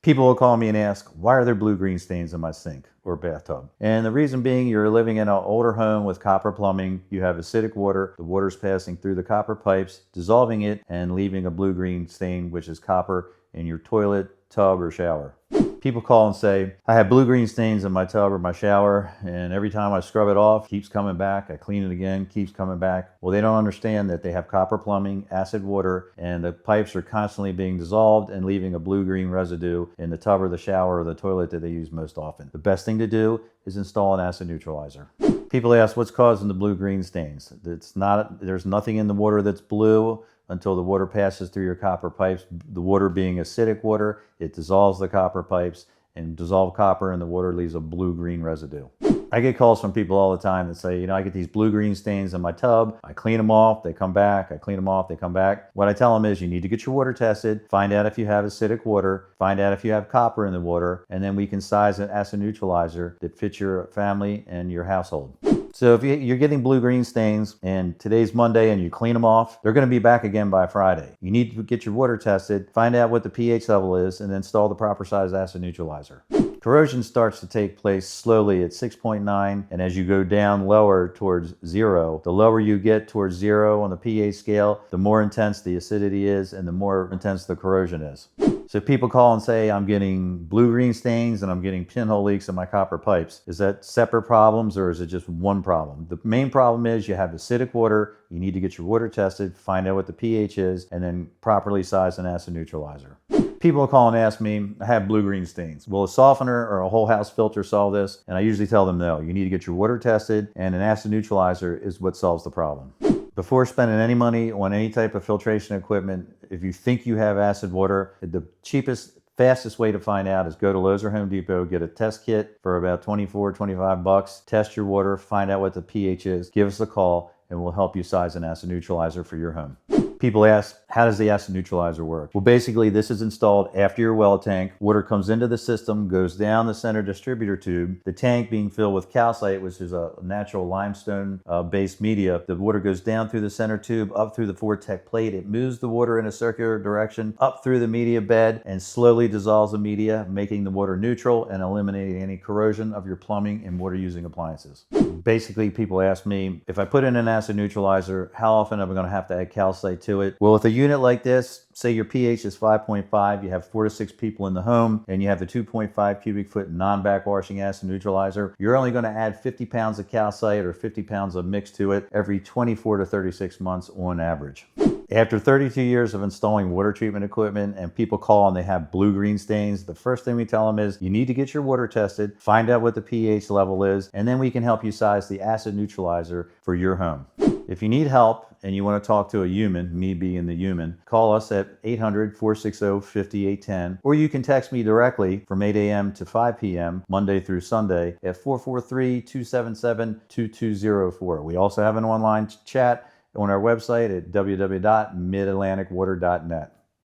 People will call me and ask, why are there blue-green stains in my sink or bathtub? And the reason being, you're living in an older home with copper plumbing, you have acidic water, the water's passing through the copper pipes, dissolving it and leaving a blue-green stain, which is copper, in your toilet, tub, or shower. People call and say, I have blue-green stains in my tub or my shower, and every time I scrub it off, it keeps coming back. I clean it again, keeps coming back. Well, they don't understand that they have copper plumbing, acid water, and the pipes are constantly being dissolved and leaving a blue-green residue in the tub or the shower or the toilet that they use most often. The best thing to do is install an acid neutralizer. People ask, what's causing the blue-green stains? There's nothing in the water that's blue until the water passes through your copper pipes. The water being acidic water, it dissolves the copper pipes, and dissolved copper in the water leaves a blue-green residue. I get calls from people all the time that say, I get these blue-green stains in my tub, I clean them off, they come back, I clean them off, they come back. What I tell them is you need to get your water tested, find out if you have acidic water, find out if you have copper in the water, and then we can size an acid neutralizer that fits your family and your household. So if you're getting blue-green stains and today's Monday and you clean them off, they're going to be back again by Friday. You need to get your water tested, find out what the pH level is, and install the proper size acid neutralizer. Corrosion starts to take place slowly at 6.9, and as you go down lower towards 0, the lower you get towards 0 on the pH scale, the more intense the acidity is and the more intense the corrosion is. So people call and say, I'm getting blue-green stains and I'm getting pinhole leaks in my copper pipes. Is that separate problems or is it just one problem? The main problem is you have acidic water, you need to get your water tested, find out what the pH is, and then properly size an acid neutralizer. People will call and ask me, I have blue-green stains. Will a softener or a whole house filter solve this? And I usually tell them no. You need to get your water tested, and an acid neutralizer is what solves the problem. Before spending any money on any type of filtration equipment, if you think you have acid water, the cheapest, fastest way to find out is go to Lowe's or Home Depot, get a test kit for about $24, $25, test your water, find out what the pH is, give us a call, and we'll help you size an acid neutralizer for your home. People ask, how does the acid neutralizer work? Well, basically, this is installed after your well tank. Water comes into the system, goes down the center distributor tube. The tank being filled with calcite, which is a natural limestone-based media. The water goes down through the center tube, up through the Vortech plate. It moves the water in a circular direction, up through the media bed, and slowly dissolves the media, making the water neutral and eliminating any corrosion of your plumbing and water-using appliances. Basically, people ask me, if I put in an acid neutralizer, how often am I going to have to add calcite to it? Well, with a unit like this, say your pH is 5.5, you have 4 to 6 people in the home, and you have the 2.5 cubic foot non-backwashing acid neutralizer, you're only going to add 50 pounds of calcite or 50 pounds of mix to it every 24 to 36 months on average. After 32 years of installing water treatment equipment and people call and they have blue-green stains, the first thing we tell them is you need to get your water tested, find out what the pH level is, and then we can help you size the acid neutralizer for your home. If you need help and you want to talk to a human, me being the human, call us at 800-460-5810, or you can text me directly from 8 a.m. to 5 p.m. Monday through Sunday at 443-277-2204. We also have an online chat on our website at www.midatlanticwater.net.